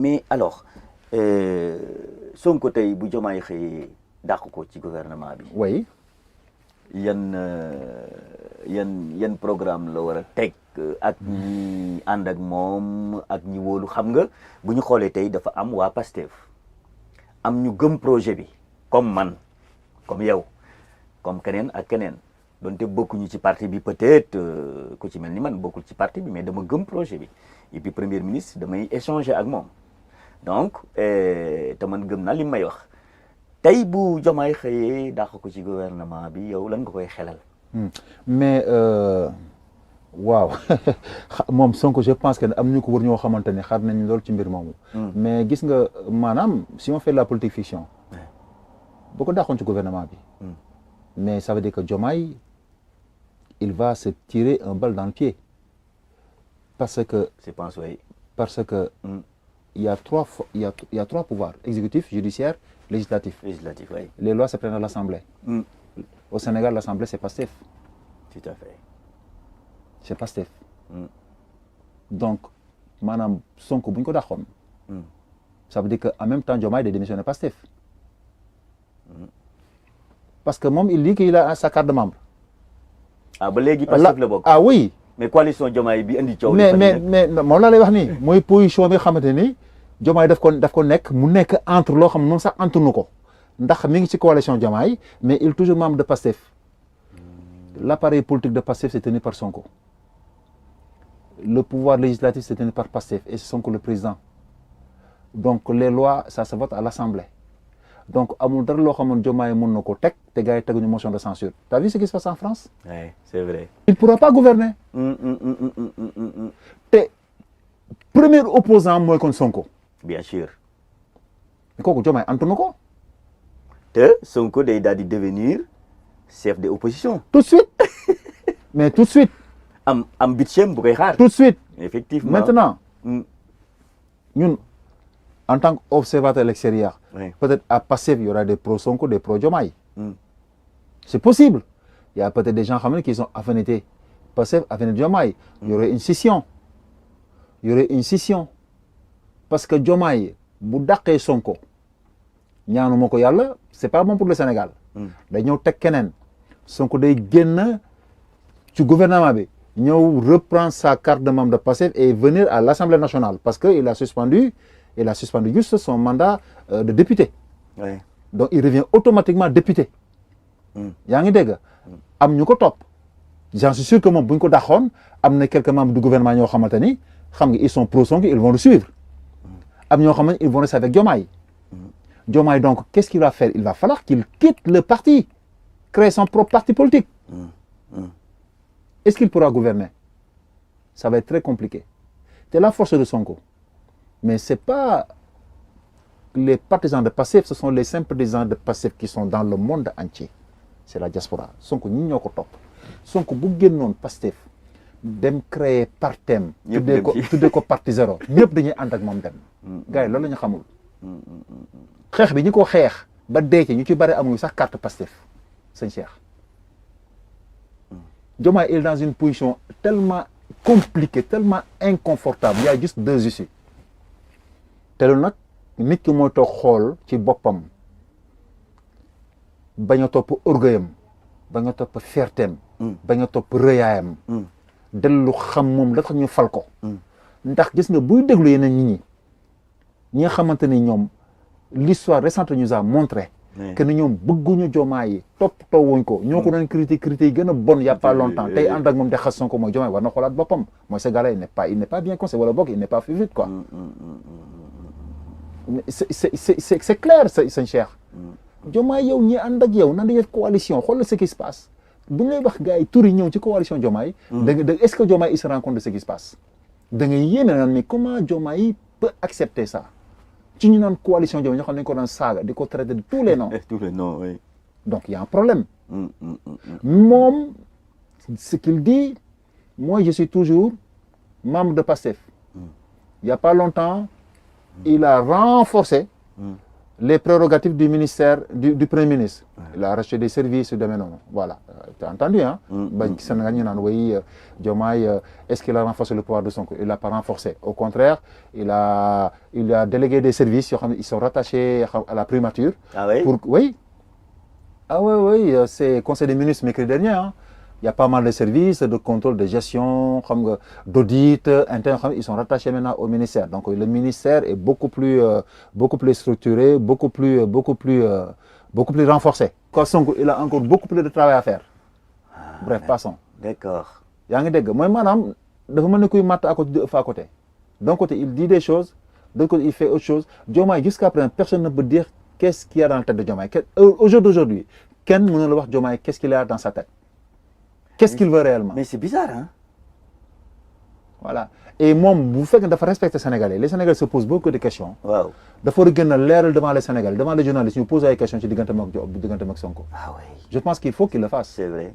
mais alors Sonko tey bu Diomaye xëyee dàq ko ci gouvernement bi. oui. yan programme la war a teg ak ñi ànd ak moom ak ñi wóolu xam nga bu ñu xoolee tey dafa am waa Pastef am ñu gëm projet bi comme man comme yow comme keneen ak keneen donte bokkuñu ci parti bi peut-être ku ci mel ni man bokkul ci parti bi mais dama gëm projet bi et puis premier ministre damay échanger ak moom donc te man gëm naa li may wax tey bu Diomaye xëyee dàq ko ci gouvernement bi yow lan nga koy xelal. mais waaw moom Sonko je pense que am ñu ko wër ñoo xamante ne xar nañ loolu ci mbir moomu. mais gis nga maanaam si on fait la politique fiction. boo ko dàqoon ci gouvernement bi. mais ça veut dire que Diomaye il va se tirer un balle dans le pied parce que. je pense oui. parce que il y a trois pouvoirs exécutif, judiciaire, législatif. Législatif, oui. Les lois se prennent à l'Assemblée. Au Sénégal, l'Assemblée, c'est Pastef. Tout à fait. C'est Pastef. Donc, madame Sonko, bu ñu ko dàqoon. Ça veut dire qu'en même temps, Diomaye a démissionné Pastef. Parce que moom, il dit qu'il a sa carte de membre. Ah, ba léegi Pastef la bokk. Ah oui. mais coalition Diomaye bi indi coow. mais moom laa lay wax nii mooy position bi xamante ni Diomaye daf ko nekk mu nekk entre loo xam ne moom sax entre nu ko ndax mi ngi ci coalition Diomaye mais il est toujours membre de Pastef. L'appareil politique de Pastef c'est tenu par Sonko. Le pouvoir législatif c'est tenu par Pastef et c'est Sonko le président. Donc les lois ça se vote à l'Assemblée. Donc amul dara loo xamoon Diomaye mën na ko teg te gars yi teguñu motion de censure. T'as vu ce qui se passe en France? Oui, c'est vrai. Il ne pourra pas gouverner. te premier opposant mooy kon Sonko. Bien sûr. kooku Diomaye antu na ko. te Sonko day daal di devenir chef de opposition. Tout de suite. Mais tout de suite. am budget bu koy xaar. Tout de suite. Effectivement. Maintenant. ñun en tant qu'observateur extérieur. Oui. Peut-être à Pastef il y aura des pro Sonko des pro Diomaye. C'est possible. Il y a peut-être des gens qui sont affinités Pastef affinité Diomaye. Il y aurait une scission. Parce que Diomaye bu dàqee Sonko ñaanuma ko yàlla c'est pas bon pour le Sénégal. day ñëw teg keneen Sonko day génn ci gouvernement bi ñëw reprendre sa carte de membre de Pastef et venir à l'Assemblée nationale parce que il a suspendu juste son mandat de député. Oui. Donc il revient automatiquement député. yaa ngi dégg am ñu ko topp j'en suis sûr que moom bu ñu ko dàqoon am na quelques membres du gouvernement ñoo xamante ni xam nga ils sont pro Sonko ils vont le suivre am ñoo xamante ils vont rester avec Diomaye. Diomaye donc qu'est-ce qu'il va faire? Il va falloir qu'il quitte le parti, créer son propre parti politique. Est-ce qu'il pourra gouverner? Ça va être très compliqué. C'est la force de Sonko. Mais c'est pas les partisans de Pastef, ce sont les sympathisants de Pastef qui sont dans le monde entier. C'est la diaspora. Sonko ñi ñoo ko topp. Sonko bu génnoon Pastef dem créer partem tuddee ko parti zéro ñëpp dañuy ànd ak moom dem. gars yi loolu la ñu xamul. xeex bi ñu ko xeex ba dee ci ñu ci bari amuñu sax carte Pastef sëñ Cheikh. Diomaye il est dans une position tellement compliquée tellement inconfortable il y a juste deux issues te loolu nag nit ki mooy toog xool ci boppam bañ a topp orgueilam bañ a topp fiertéem bañ a topp rëyaayam dellu xam moom la tax ñu fal ko ndax gis nga buy déglu yeneen ñi nga xamante ni ñoom l'histoire récente nous a montré que ni ñoom bëgguñu Diomaye yi toppatoo wuñ ko ñoo ko doon critique yi gën a bon il y a pas longtemps tey ànd ak moom de xas Sonko mooy Diomaye war na xoolaat boppam mooy ce gars-là il n'est pas bien conseillé wala boog il n'est pas fusible quoi. C'est clair sëñ Cheikh. Diomaye yow ñi ànd ak yow nan la def coalition xoolal ce qui se passe bu ñu lay wax gars yi tur yi ñëw ci coalition Diomaye. Est-ce que Diomaye il se rend compte de ce qui se passe. da ngay yéeme naan mais comment Diomaye peut accepter ça. ci ñu naan coalition Diomaye ñoo xam ne ko daan saaga di ko traiter de tous les noms. Tous les noms, oui. Donc il y a un problème. Moom ce qu'il dit moi je suis toujours membre de Pastef. Il y a pas longtemps il a renforcé les prérogatives du ministère, du Premier ministre. Il a racheté des services, de non. Voilà. Tu as entendu, hein? Est-ce qu'il a renforcé le pouvoir de Sonko? Il ne l'a pas renforcé. Au contraire, il a délégué des services, ils sont rattachés à la primature. Ah oui? Oui. Ah oui, c'est Conseil des ministres mercredi dernier. Hein. Il y a pas mal de services de contrôle, de gestion, d'audit interne. Ils sont rattachés maintenant au ministère. Donc le ministère est beaucoup plus structuré, beaucoup plus renforcé. Sonko, il a encore beaucoup plus de travail à faire. Bref, passons. D'accord. Moi, madame, dafa mel ni kuy matt à côté. D'un côté, il dit des choses, d'un côté, il fait autre chose. Diomaye, jusqu'à présent, personne ne peut dire qu'est-ce qu'il y a dans la tête de Diomaye. Aujourd'hui, Ken ne peut dire Diomaye, qu'est-ce qu'il a dans sa tête. Qu'est-ce qu'il veut réellement? Mais c'est bizarre, hein? Voilà. Et moi, vous faites qu'il faut respecter les Sénégalais. Les Sénégalais se posent beaucoup de questions. Wow. Il faut regarder l'air devant les Sénégalais, devant les journalistes. Ils nous posent des questions sur Sonko. Ah oui. Je pense qu'il faut qu'ils le fassent. C'est vrai.